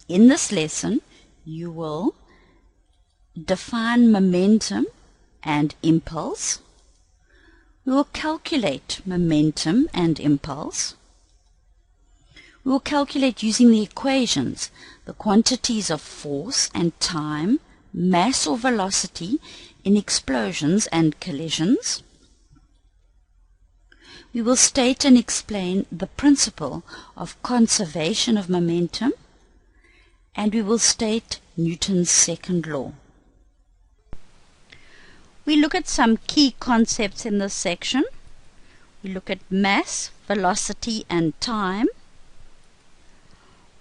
In this lesson, you will define momentum and impulse. We will calculate momentum and impulse. We will calculate using the equations the quantities of force and time, mass or velocity in explosions and collisions. We will state and explain the principle of conservation of momentum, and we will state Newton's second law. We look at some key concepts in this section. We look at mass, velocity and time,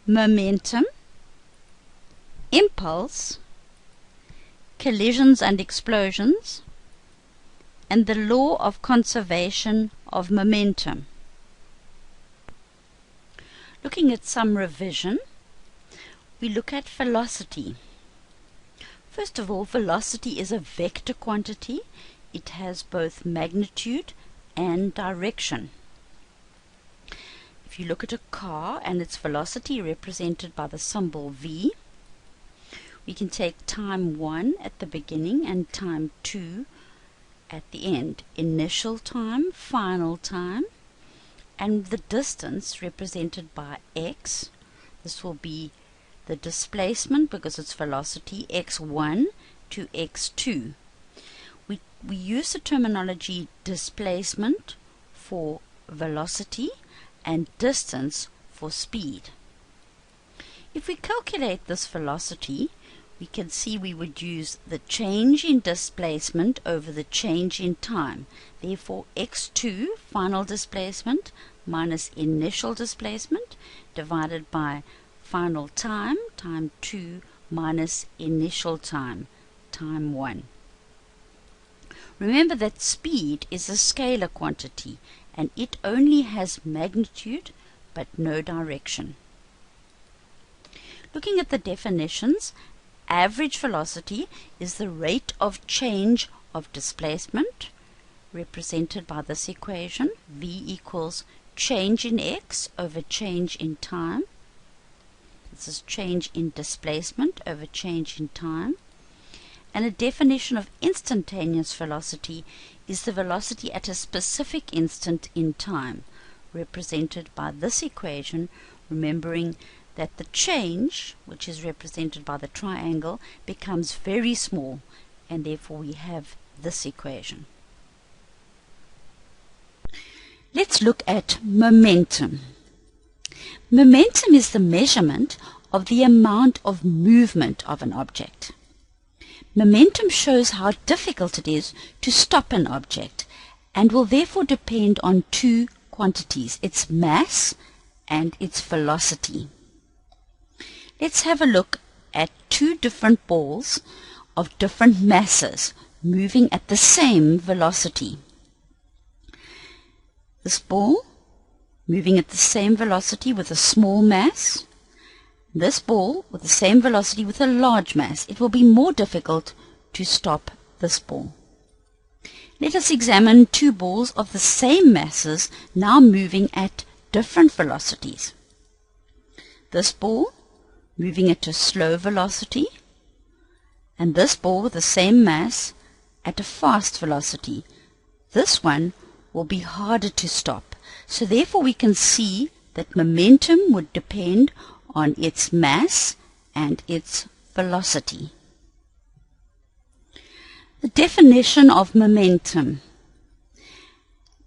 momentum, impulse, collisions and explosions, and the law of conservation of momentum. Looking at some revision, we look at velocity. First of all, velocity is a vector quantity. It has both magnitude and direction. If you look at a car and its velocity represented by the symbol v, we can take time 1 at the beginning and time 2 at the end. Initial time, final time, and the distance represented by x. This will be the displacement because it's velocity x1 to x2. We use the terminology displacement for velocity and distance for speed. If we calculate this velocity, we can see we would use the change in displacement over the change in time. Therefore, x2, final displacement, minus initial displacement, divided by final time, time 2, minus initial time, time 1. Remember that speed is a scalar quantity, and it only has magnitude but no direction. Looking at the definitions, average velocity is the rate of change of displacement, represented by this equation. V equals change in x over change in time. This is change in displacement over change in time. And a definition of instantaneous velocity is the velocity at a specific instant in time, represented by this equation, remembering that the change, which is represented by the triangle, becomes very small, and therefore we have this equation. Let's look at momentum. Momentum is the measurement of the amount of movement of an object. Momentum shows how difficult it is to stop an object, and will therefore depend on two quantities, its mass and its velocity. Let's have a look at two different balls of different masses moving at the same velocity. This ball moving at the same velocity with a small mass, this ball with the same velocity with a large mass. It will be more difficult to stop this ball. Let us examine two balls of the same masses now moving at different velocities. This ball moving at a slow velocity, and this ball with the same mass at a fast velocity. This one will be harder to stop, so therefore we can see that momentum would depend on its mass and its velocity. The definition of momentum.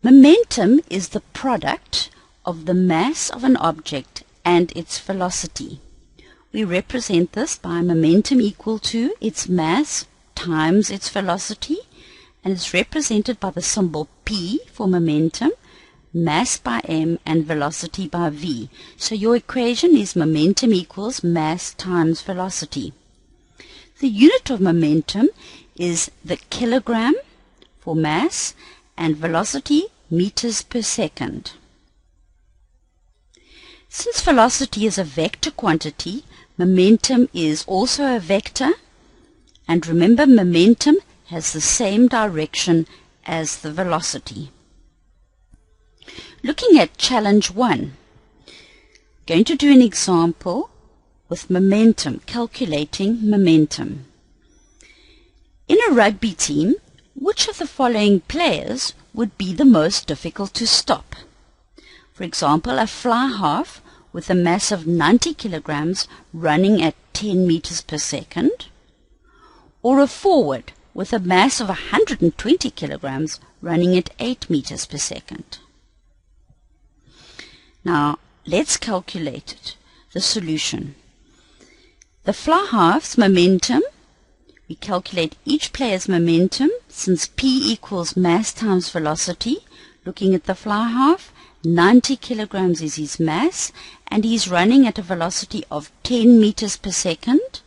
Momentum is the product of the mass of an object and its velocity. We represent this by momentum equal to its mass times its velocity, and it's represented by the symbol P for momentum, mass by m, and velocity by v. So your equation is momentum equals mass times velocity. The unit of momentum is the kilogram for mass and velocity meters per second. Since velocity is a vector quantity, momentum is also a vector, and remember momentum has the same direction as the velocity. Looking at challenge 1, going to do an example with momentum, calculating momentum. In a rugby team, which of the following players would be the most difficult to stop? For example, a fly half with a mass of 90 kilograms running at 10 meters per second, or a forward with a mass of 120 kilograms running at 8 meters per second. Now, let's calculate it, the solution. The fly half's momentum, we calculate each player's momentum since P equals mass times velocity. Looking at the fly half, 90 kilograms is his mass and he's running at a velocity of 10 meters per second.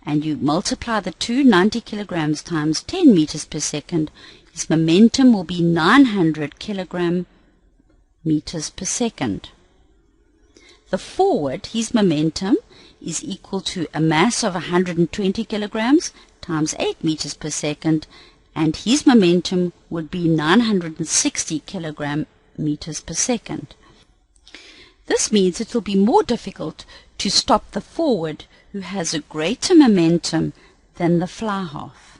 And you multiply the two, 90 kilograms times 10 meters per second, his momentum will be 900 kilogram meters per second. The forward, his momentum, is equal to a mass of 120 kilograms times 8 meters per second, and his momentum would be 960 kilogram meters per second. This means it will be more difficult to stop the forward who has a greater momentum than the fly half.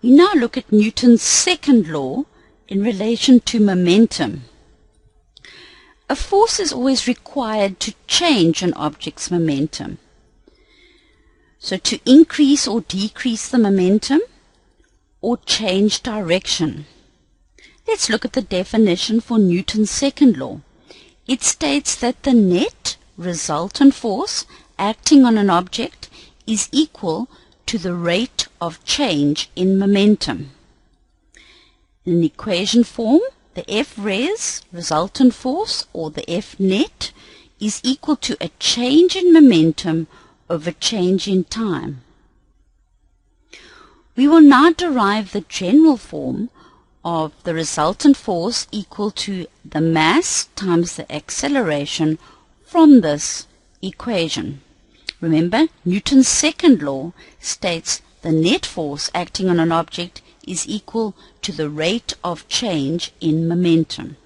We now look at Newton's second law in relation to momentum. A force is always required to change an object's momentum. So to increase or decrease the momentum or change direction. Let's look at the definition for Newton's second law. It states that the net resultant force acting on an object is equal to the rate of change in momentum. In equation form, the F-res, resultant force, or the F-net, is equal to a change in momentum over change in time. We will now derive the general form of the resultant force equal to the mass times the acceleration from this equation. Remember, Newton's second law states the net force acting on an object is equal to the rate of change in momentum.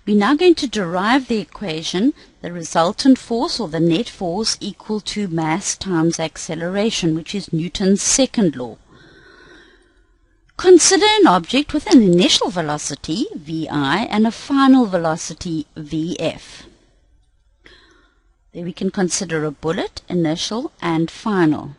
We're now going to derive the equation, the resultant force or the net force equal to mass times acceleration, which is Newton's second law. Consider an object with an initial velocity, vi, and a final velocity, vf. There we can consider a bullet, initial and final.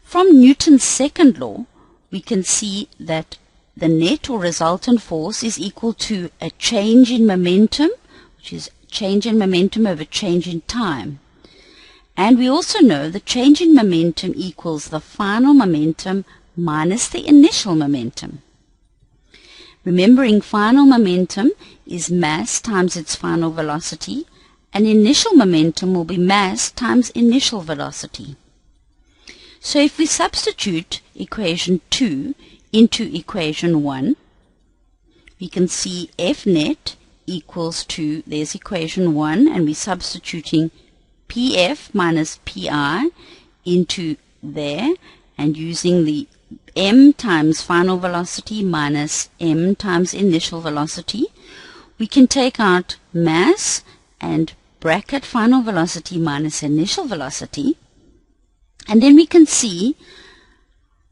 From Newton's second law, we can see that the net or resultant force is equal to a change in momentum, which is change in momentum over change in time. And we also know the change in momentum equals the final momentum minus the initial momentum. Remembering final momentum is mass times its final velocity, and initial momentum will be mass times initial velocity. So if we substitute equation 2 into equation 1, we can see F net equals to, there's equation 1, and we're substituting PF minus PI into there, and using the m times final velocity minus m times initial velocity, we can take out mass and bracket final velocity minus initial velocity, and then we can see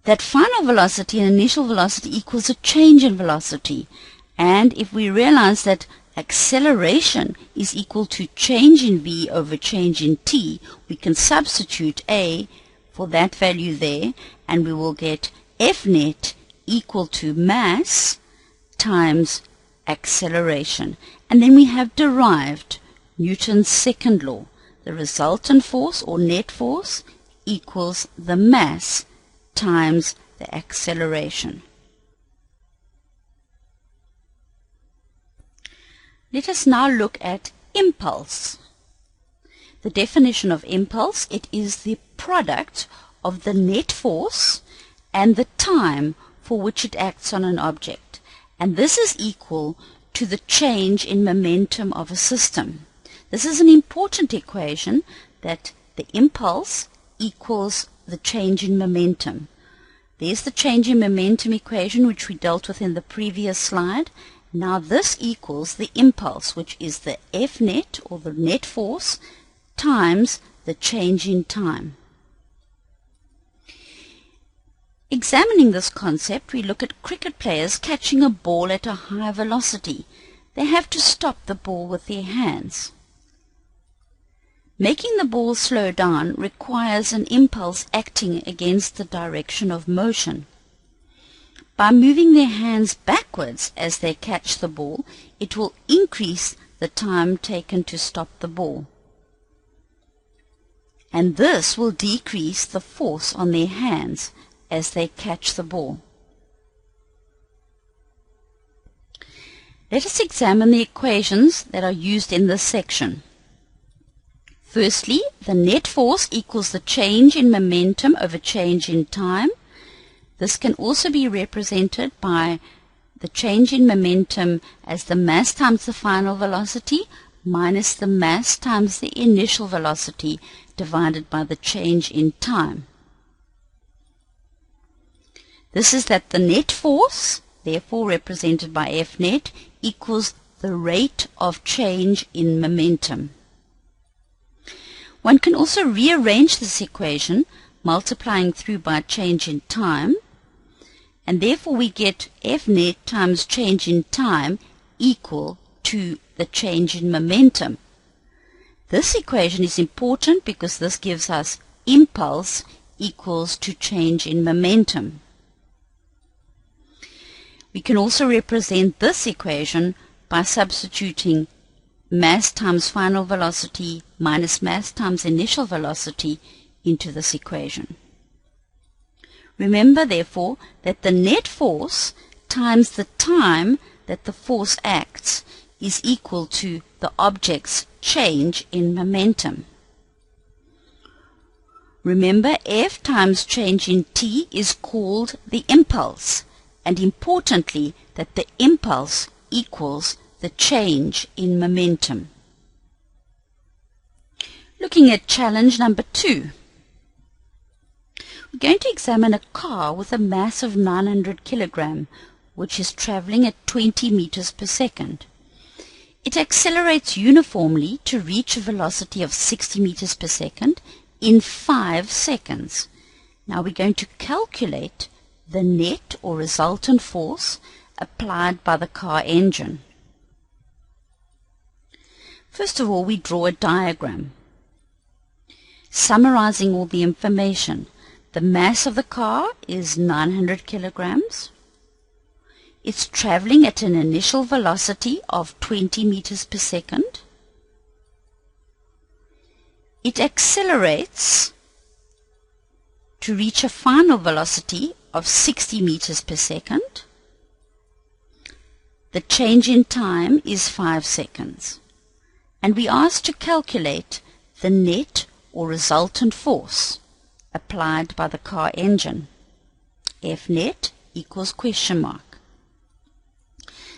that final velocity and initial velocity equals a change in velocity. And if we realize that acceleration is equal to change in v over change in t, we can substitute a for that value there, and we will get F net equal to mass times acceleration. And then we have derived Newton's second law. The resultant force or net force equals the mass times the acceleration. Let us now look at impulse. The definition of impulse, it is the product of the net force and the time for which it acts on an object. And this is equal to the change in momentum of a system. This is an important equation, that the impulse equals the change in momentum. There's the change in momentum equation which we dealt with in the previous slide. Now this equals the impulse, which is the F net, or the net force, times the change in time. Examining this concept, we look at cricket players catching a ball at a high velocity. They have to stop the ball with their hands. Making the ball slow down requires an impulse acting against the direction of motion. By moving their hands backwards as they catch the ball, it will increase the time taken to stop the ball. And this will decrease the force on their hands as they catch the ball. Let us examine the equations that are used in this section. Firstly, the net force equals the change in momentum over change in time. This can also be represented by the change in momentum as the mass times the final velocity minus the mass times the initial velocity divided by the change in time. This is that the net force, therefore represented by F net, equals the rate of change in momentum. One can also rearrange this equation, multiplying through by change in time, and therefore we get F net times change in time equal to the change in momentum. This equation is important because this gives us impulse equals to change in momentum. We can also represent this equation by substituting mass times final velocity minus mass times initial velocity into this equation. Remember, therefore, that the net force times the time that the force acts is equal to the object's change in momentum. Remember, F times change in t is called the impulse, and importantly, that the impulse equals the change in momentum. Looking at challenge number 2. We're going to examine a car with a mass of 900 kg, which is traveling at 20 meters per second. It accelerates uniformly to reach a velocity of 60 meters per second in 5 seconds. Now we're going to calculate the net or resultant force applied by the car engine. First of all, we draw a diagram. Summarizing all the information, the mass of the car is 900 kilograms. It's traveling at an initial velocity of 20 meters per second. It accelerates to reach a final velocity of 60 meters per second. The change in time is 5 seconds. And we are asked to calculate the net or resultant force applied by the car engine. F net equals question mark.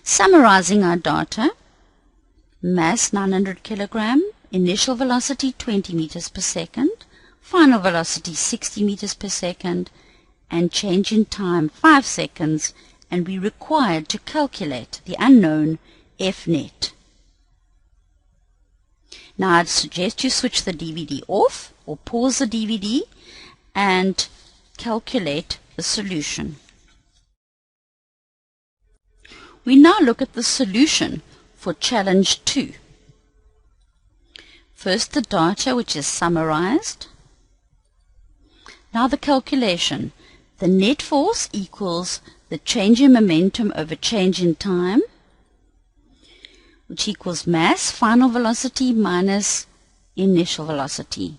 Summarizing our data, mass 900 kilogram, initial velocity 20 meters per second, final velocity 60 meters per second, and change in time 5 seconds, and we required to calculate the unknown F net. Now I'd suggest you switch the DVD off or pause the DVD and calculate the solution. We now look at the solution for challenge 2. First the data, which is summarized. Now the calculation. The net force equals the change in momentum over change in time, which equals mass, final velocity minus initial velocity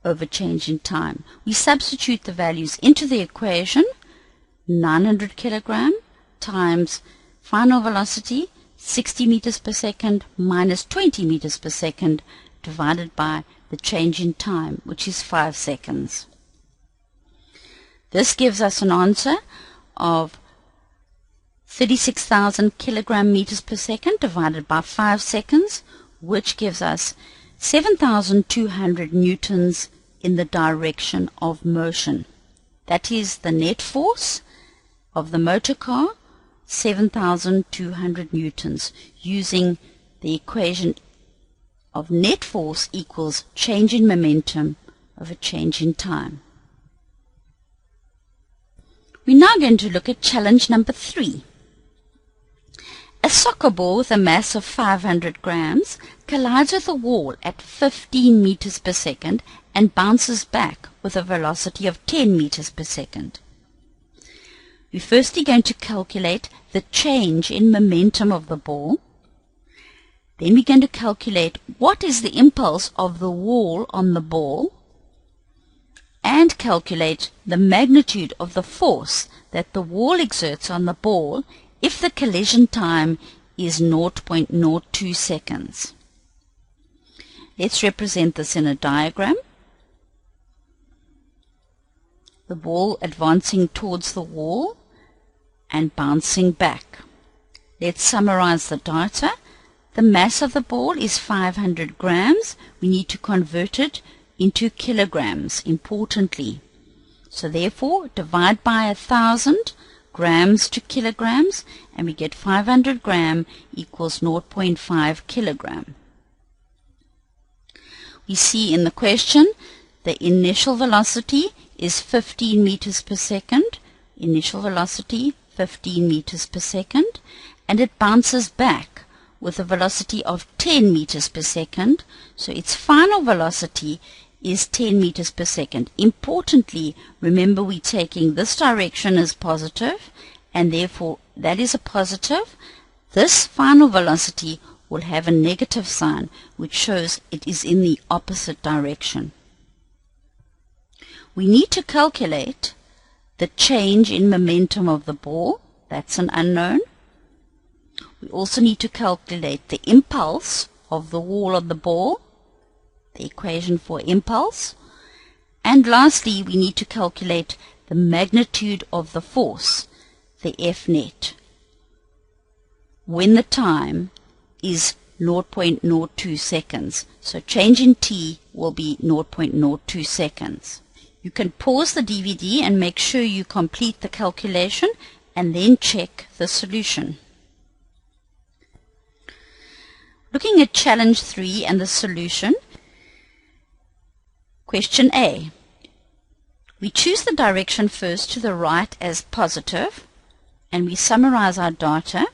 over change in time. We substitute the values into the equation. 900 kilogram times final velocity 60 meters per second minus 20 meters per second divided by the change in time, which is 5 seconds. This gives us an answer of 36,000 kilogram meters per second divided by 5 seconds, which gives us 7,200 newtons in the direction of motion. That is the net force of the motor car, 7,200 newtons, using the equation of net force equals change in momentum over change in time. We're now going to look at challenge number 3. A soccer ball with a mass of 500 grams collides with a wall at 15 meters per second and bounces back with a velocity of 10 meters per second. We're firstly going to calculate the change in momentum of the ball. Then we're going to calculate what is the impulse of the wall on the ball, and calculate the magnitude of the force that the wall exerts on the ball if the collision time is 0.02 seconds. Let's represent this in a diagram. The ball advancing towards the wall and bouncing back. Let's summarize the data. The mass of the ball is 500 grams. We need to convert it into kilograms, importantly. So therefore, divide by 1,000 grams to kilograms, and we get 500 gram equals 0.5 kilogram. We see in the question the initial velocity is 15 meters per second. Initial velocity 15 meters per second, and it bounces back with a velocity of 10 meters per second. So its final velocity is 10 meters per second. Importantly, remember we're taking this direction as positive, and therefore that is a positive. This final velocity will have a negative sign, which shows it is in the opposite direction. We need to calculate the change in momentum of the ball. That's an unknown. We also need to calculate the impulse of the wall of the ball, the equation for impulse. And lastly, we need to calculate the magnitude of the force, the F net, when the time is 0.02 seconds. So change in t will be 0.02 seconds. You can pause the DVD and make sure you complete the calculation and then check the solution. Looking at challenge 3 and the solution. Question A. We choose the direction first to the right as positive, and we summarize our data.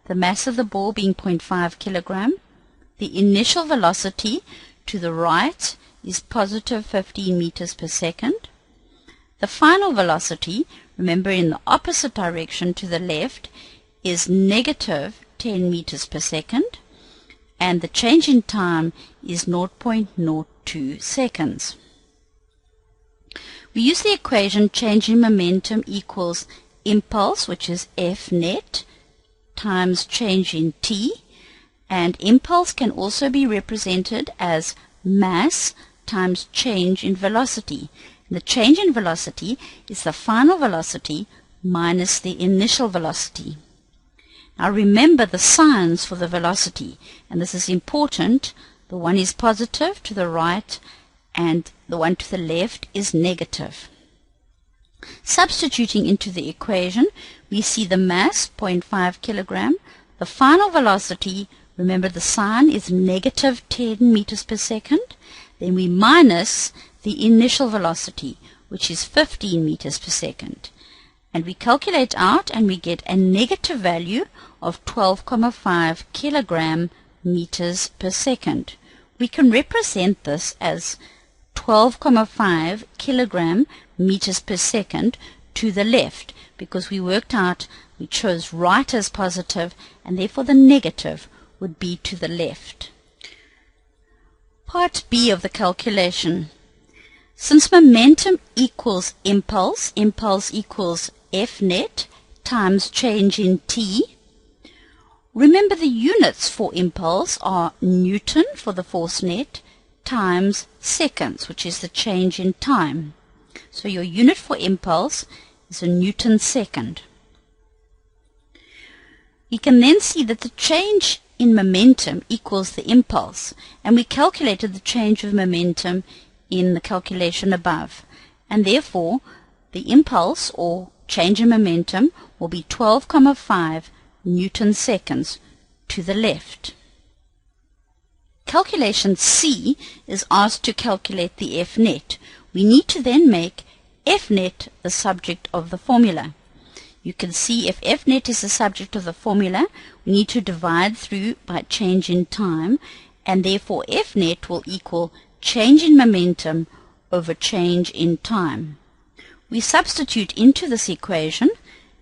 The mass of the ball being 0.5 kilogram. The initial velocity to the right is positive 15 meters per second. The final velocity, remember in the opposite direction to the left, is negative 10 meters per second, and the change in time is 0.02 seconds. We use the equation change in momentum equals impulse, which is F net, times change in t, and impulse can also be represented as mass times change in velocity. And the change in velocity is the final velocity minus the initial velocity. Now remember the signs for the velocity, and this is important. The one is positive to the right and the one to the left is negative. Substituting into the equation, we see the mass 0.5 kilogram, the final velocity, remember the sign is negative 10 meters per second, then we minus the initial velocity, which is 15 meters per second. And we calculate out and we get a negative value of 12.5 kilogram meters per second. We can represent this as 12.5 kilogram meters per second to the left, because we worked out, we chose right as positive, and therefore the negative would be to the left. Part B of the calculation. Since momentum equals impulse, impulse equals F net times change in t, remember the units for impulse are Newton for the force net times seconds, which is the change in time. So your unit for impulse is a Newton second. You can then see that the change in momentum equals the impulse, and we calculated the change of momentum in the calculation above, and therefore the impulse, or change in momentum will be 12,5 Newton seconds to the left. Calculation C is asked to calculate the F net. We need to then make F net the subject of the formula. You can see if F net is the subject of the formula, we need to divide through by change in time, and therefore F net will equal change in momentum over change in time. We substitute into this equation,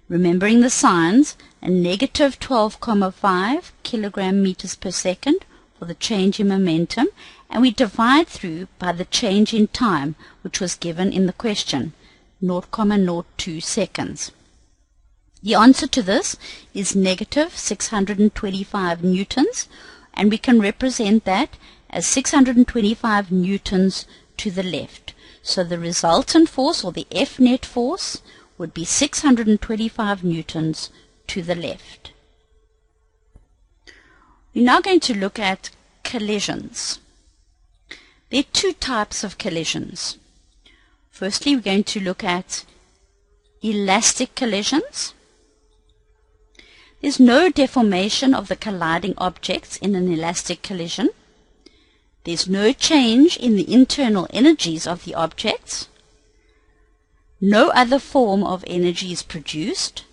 remembering the signs, a negative 12,5 kilogram meters per second for the change in momentum, and we divide through by the change in time, which was given in the question, 0,02 seconds. The answer to this is negative 625 newtons, and we can represent that as 625 newtons to the left. So the resultant force, or the F net force, would be 625 newtons to the left. We're now going to look at collisions. There are two types of collisions. Firstly, we're going to look at elastic collisions. There's no deformation of the colliding objects in an elastic collision. There's no change in the internal energies of the objects. No other form of energy is produced,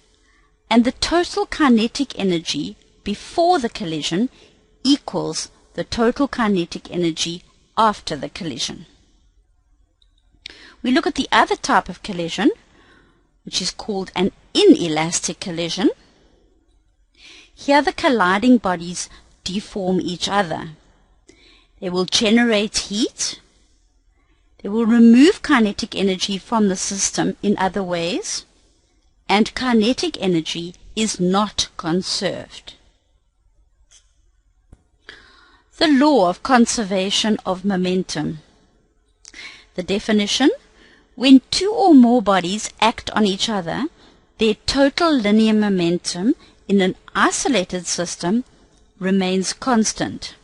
and the total kinetic energy before the collision equals the total kinetic energy after the collision. We look at the other type of collision, which is called an inelastic collision. Here the colliding bodies deform each other. They will generate heat. They will remove kinetic energy from the system in other ways, and kinetic energy is not conserved. The law of conservation of momentum. The definition: when two or more bodies act on each other, their total linear momentum in an isolated system remains constant.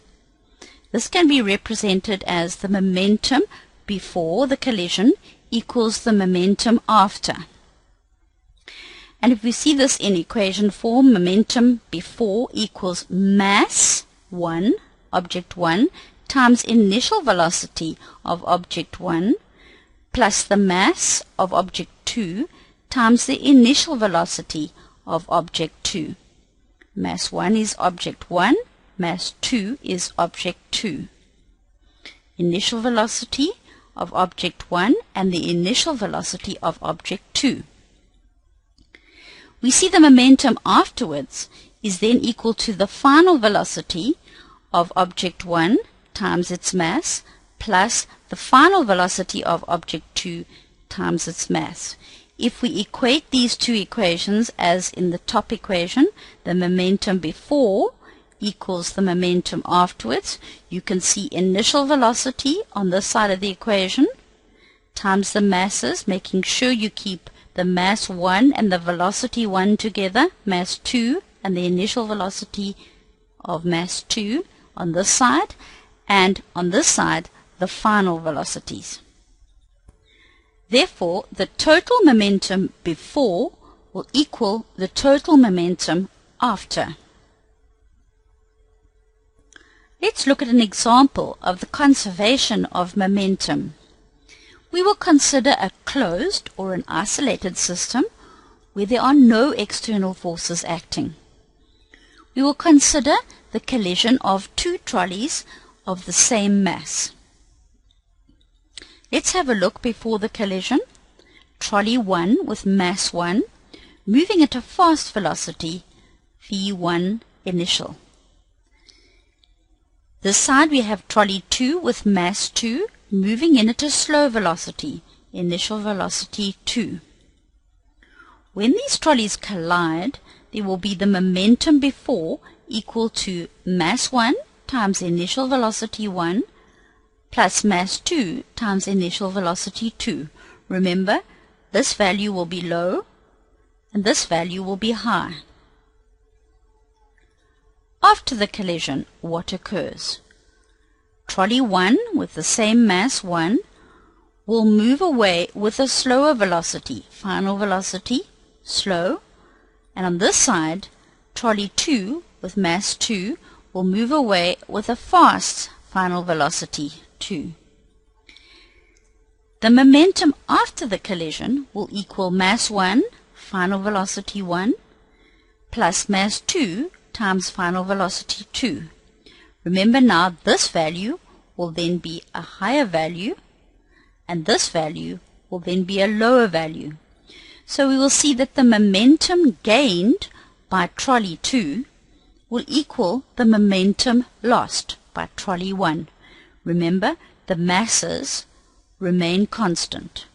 This can be represented as the momentum before the collision equals the momentum after. And if we see this in equation form, momentum before equals mass 1, object 1, times initial velocity of object 1 plus the mass of object 2 times the initial velocity of object 2. Mass 1 is object 1, mass 2 is object 2. Initial velocity of object 1 and the initial velocity of object 2. We see the momentum afterwards is then equal to the final velocity of object 1 times its mass plus the final velocity of object 2 times its mass. If we equate these two equations as in the top equation, the momentum before equals the momentum afterwards, you can see initial velocity on this side of the equation times the masses, making sure you keep the mass 1 and the velocity 1 together, mass 2 and the initial velocity of mass 2 on this side, and on this side the final velocities. Therefore, the total momentum before will equal the total momentum after. Let's look at an example of the conservation of momentum. We will consider a closed or an isolated system where there are no external forces acting. We will consider the collision of two trolleys of the same mass. Let's have a look before the collision. Trolley 1 with mass 1 moving at a fast velocity v1 initial. This side we have trolley 2 with mass 2 moving in at a slow velocity, initial velocity 2. When these trolleys collide, there will be the momentum before equal to mass 1 times initial velocity 1 plus mass 2 times initial velocity 2. Remember, this value will be low and this value will be high. After the collision, what occurs? Trolley 1 with the same mass 1 will move away with a slower velocity, final velocity slow, and on this side, trolley 2 with mass 2 will move away with a fast final velocity 2. The momentum after the collision will equal mass 1, final velocity 1, plus mass 2 times final velocity 2. Remember now this value will then be a higher value, and this value will then be a lower value. So we will see that the momentum gained by trolley 2 will equal the momentum lost by trolley 1. Remember, the masses remain constant.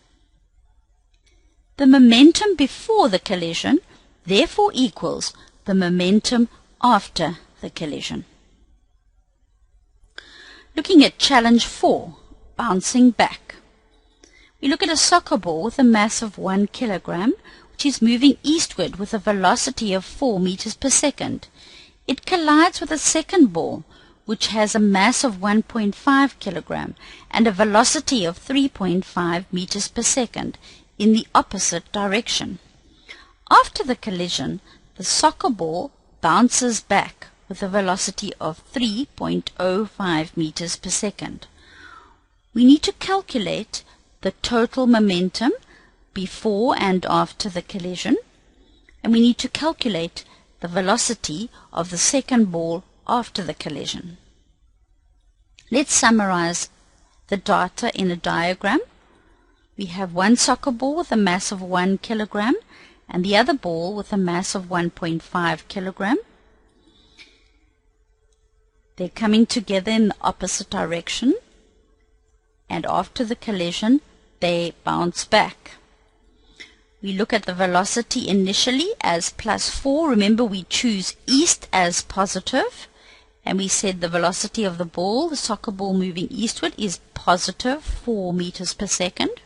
The momentum before the collision therefore equals the momentum after the collision. Looking at challenge 4, bouncing back. We look at a soccer ball with a mass of 1 kilogram, which is moving eastward with a velocity of 4 meters per second. It collides with a second ball, which has a mass of 1.5 kilogram and a velocity of 3.5 meters per second in the opposite direction. After the collision, the soccer ball bounces back with a velocity of 3.05 meters per second. We need to calculate the total momentum before and after the collision, and we need to calculate the velocity of the second ball after the collision. Let's summarize the data in a diagram. We have one soccer ball with a mass of 1 kilogram and the other ball with a mass of 1.5 kilogram. They're coming together in the opposite direction, and after the collision they bounce back. We look at the velocity initially as +4. Remember, we choose east as positive, and we said the velocity of the ball, the soccer ball moving eastward, is positive 4 meters per second.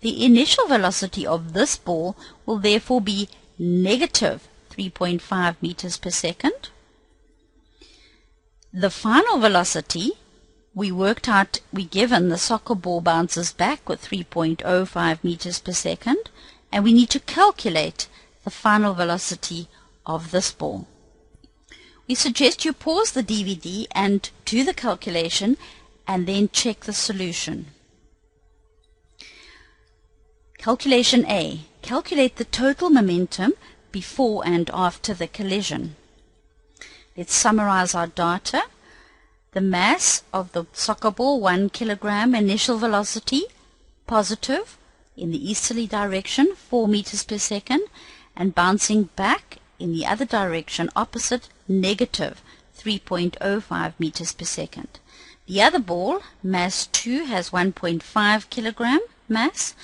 The initial velocity of this ball will therefore be negative 3.5 meters per second. The final velocity, we given the soccer ball bounces back with 3.05 meters per second, and we need to calculate the final velocity of this ball. We suggest you pause the DVD and do the calculation and then check the solution. Calculation A. Calculate the total momentum before and after the collision. Let's summarize our data. The mass of the soccer ball, 1 kilogram, initial velocity, positive, in the easterly direction, 4 meters per second, and bouncing back in the other direction, opposite, negative, 3.05 meters per second. The other ball, mass 2, has 1.5 kilogram mass,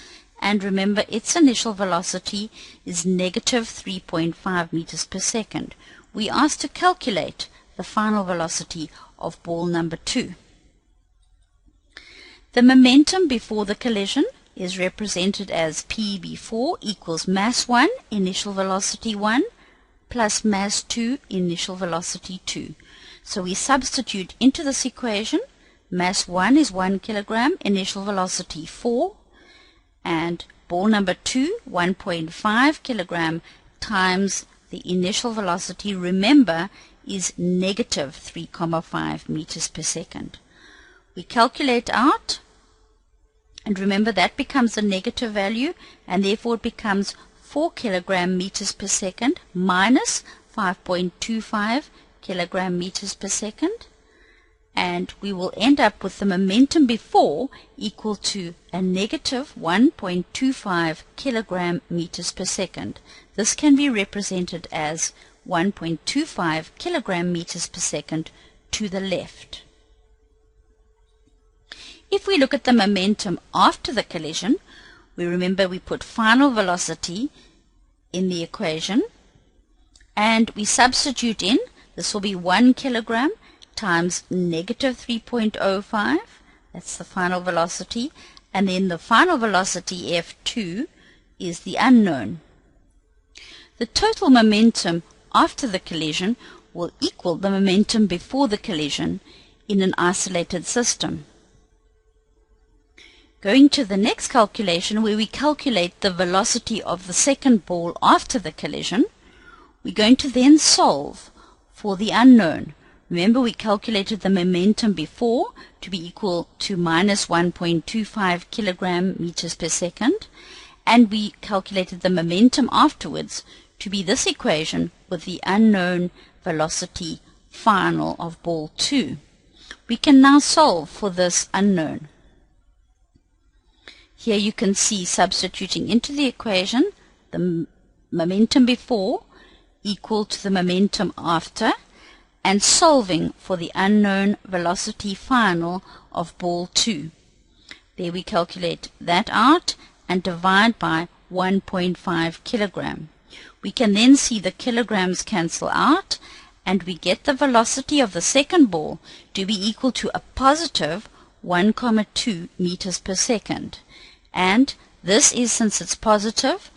and remember its initial velocity is negative 3.5 meters per second. We asked to calculate the final velocity of ball number 2. The momentum before the collision is represented as P before equals mass 1, initial velocity 1, plus mass 2, initial velocity 2. So we substitute into this equation. Mass 1 is 1 kilogram, initial velocity 4, and ball number 2, 1.5 kilogram times the initial velocity, remember, is negative 3.5 meters per second. We calculate out, and remember that becomes a negative value, and therefore it becomes 4 kilogram meters per second minus 5.25 kilogram meters per second, and we will end up with the momentum before equal to a negative 1.25 kilogram meters per second. This can be represented as 1.25 kilogram meters per second to the left. If we look at the momentum after the collision, we remember we put final velocity in the equation, and we substitute in, this will be 1 kilogram times negative 3.05, that's the final velocity, and then the final velocity F2 is the unknown. The total momentum after the collision will equal the momentum before the collision in an isolated system. Going to the next calculation, where we calculate the velocity of the second ball after the collision, we're going to then solve for the unknown. Remember, we calculated the momentum before to be equal to minus 1.25 kilogram meters per second, and we calculated the momentum afterwards to be this equation with the unknown velocity final of ball 2. We can now solve for this unknown. Here you can see, substituting into the equation the momentum before equal to the momentum after, and solving for the unknown velocity final of ball 2. There we calculate that out and divide by 1.5 kilogram. We can then see the kilograms cancel out, and we get the velocity of the second ball to be equal to a positive 1,2 meters per second. And this is, since it's positive,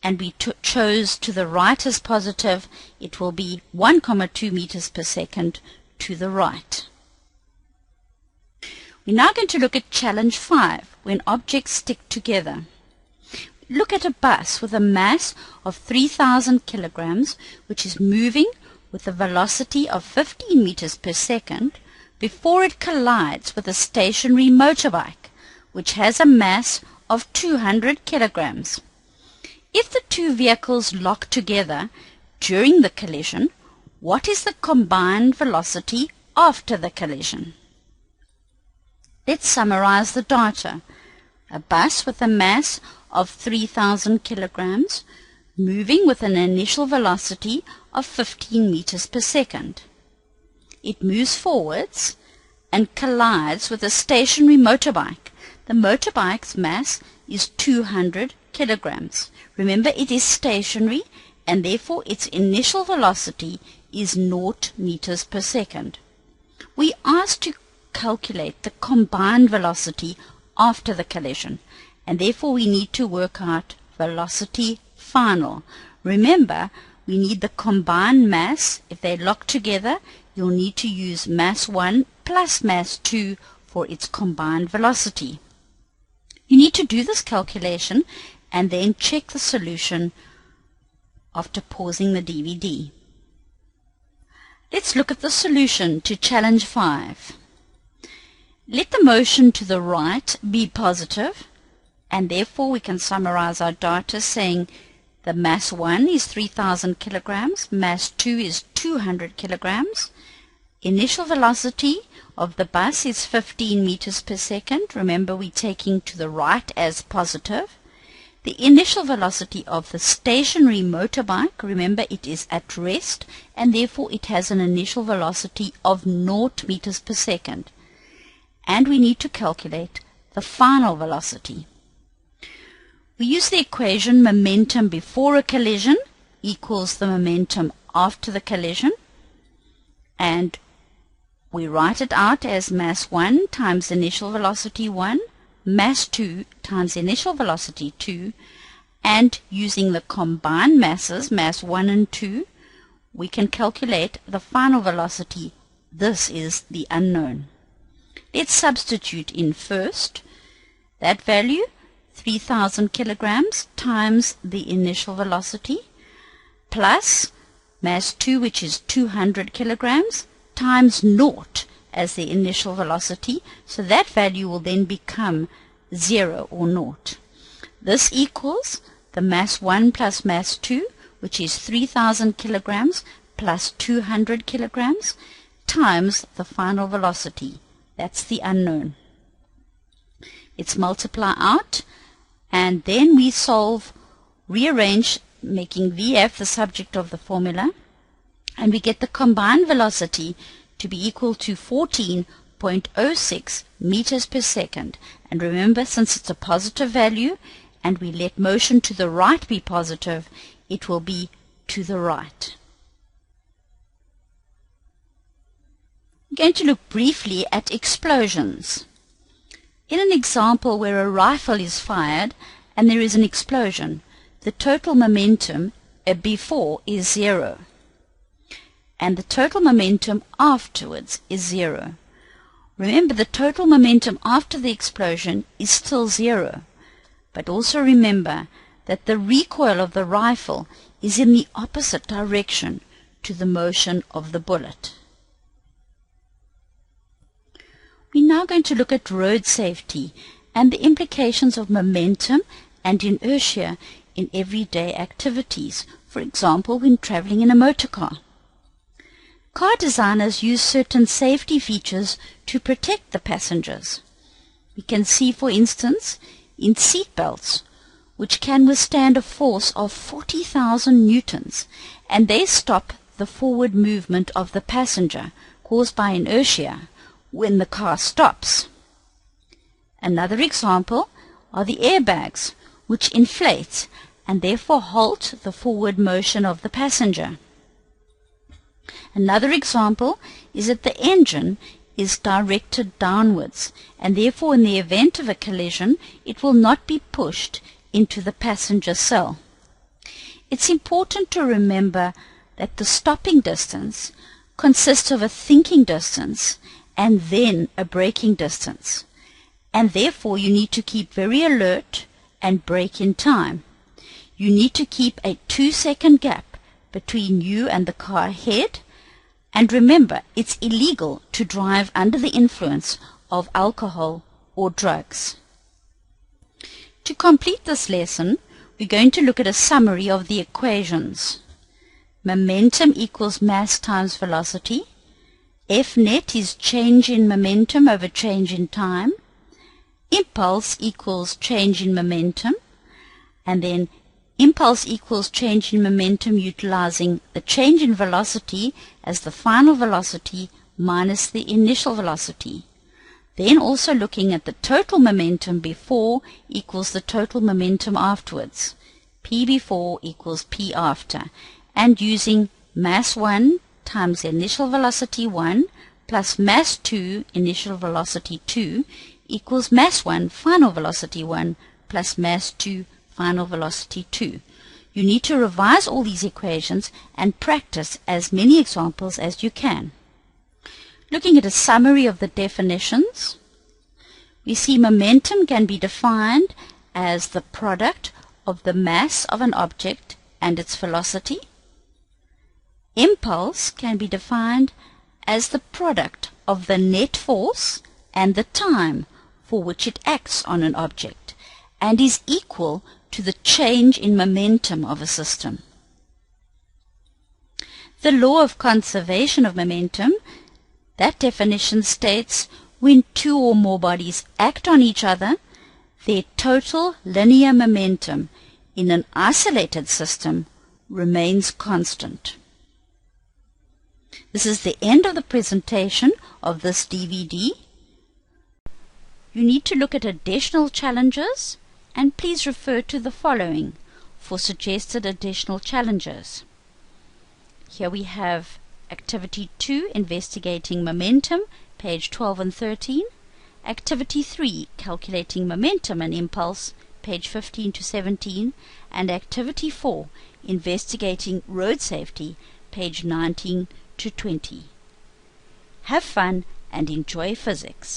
and we chose to the right as positive, it will be 1,2 meters per second to the right. We're now going to look at challenge 5, when objects stick together. Look at a bus with a mass of 3,000 kilograms, which is moving with a velocity of 15 meters per second before it collides with a stationary motorbike, which has a mass of 200 kilograms. If the two vehicles lock together during the collision, what is the combined velocity after the collision? Let's summarize the data. A bus with a mass of 3,000 kilograms moving with an initial velocity of 15 meters per second. It moves forwards and collides with a stationary motorbike. The motorbike's mass is 200 kilograms. Remember, it is stationary, and therefore its initial velocity is 0 meters per second. We asked to calculate the combined velocity after the collision, and therefore we need to work out velocity final. Remember, we need the combined mass. If they lock together, you'll need to use mass 1 plus mass 2 for its combined velocity. You need to do this calculation and then check the solution after pausing the DVD. Let's look at the solution to challenge 5. Let the motion to the right be positive, and therefore we can summarize our data saying the mass 1 is 3,000 kilograms, mass 2 is 200 kilograms, initial velocity of the bus is 15 meters per second. Remember, we're taking to the right as positive. The initial velocity of the stationary motorbike, remember, it is at rest, and therefore it has an initial velocity of 0 meters per second. And we need to calculate the final velocity. We use the equation momentum before a collision equals the momentum after the collision, and we write it out as mass 1 times initial velocity 1, mass 2 times initial velocity 2, and using the combined masses, mass 1 and 2, we can calculate the final velocity. This is the unknown. Let's substitute in first. That value, 3,000 kilograms times the initial velocity, plus mass 2, which is 200 kilograms, times 0 as the initial velocity. So that value will then become 0 or 0. This equals the mass 1 plus mass 2, which is 3,000 kilograms plus 200 kilograms, times the final velocity. That's the unknown. Let's multiply out, and then we solve, rearrange, making VF the subject of the formula, and we get the combined velocity to be equal to 14.06 meters per second. And remember, since it's a positive value and we let motion to the right be positive, it will be to the right. We're going to look briefly at explosions. In an example where a rifle is fired and there is an explosion, the total momentum before is 0, and the total momentum afterwards is 0. Remember, the total momentum after the explosion is still zero, but also remember that the recoil of the rifle is in the opposite direction to the motion of the bullet. We're now going to look at road safety and the implications of momentum and inertia in everyday activities, for example, when traveling in a motor car. Car designers use certain safety features to protect the passengers. We can see, for instance, in seat belts, which can withstand a force of 40,000 newtons, and they stop the forward movement of the passenger caused by inertia when the car stops. Another example are the airbags, which inflate and therefore halt the forward motion of the passenger. Another example is that the engine is directed downwards, and therefore in the event of a collision it will not be pushed into the passenger cell. It's important to remember that the stopping distance consists of a thinking distance and then a braking distance, and therefore you need to keep very alert and brake in time. You need to keep a 2-second gap between you and the car ahead, and remember, it's illegal to drive under the influence of alcohol or drugs. To complete this lesson, we're going to look at a summary of the equations. Momentum equals mass times velocity. F net is change in momentum over change in time. Impulse equals change in momentum. And then impulse equals change in momentum utilizing the change in velocity as the final velocity minus the initial velocity. Then also looking at the total momentum before equals the total momentum afterwards. P before equals P after. And using mass 1 times initial velocity 1 plus mass 2 initial velocity 2 equals mass 1 final velocity 1 plus mass 2 final velocity 2. You need to revise all these equations and practice as many examples as you can. Looking at a summary of the definitions, we see momentum can be defined as the product of the mass of an object and its velocity. Impulse can be defined as the product of the net force and the time for which it acts on an object, and is equal to the change in momentum of a system. The law of conservation of momentum, that definition states when two or more bodies act on each other, their total linear momentum in an isolated system remains constant. This is the end of the presentation of this DVD. You need to look at additional challenges, and please refer to the following for suggested additional challenges. Here we have Activity 2, Investigating Momentum, page 12 and 13. Activity 3, Calculating Momentum and Impulse, page 15 to 17. And Activity 4, Investigating Road Safety, page 19 to 20. Have fun and enjoy physics.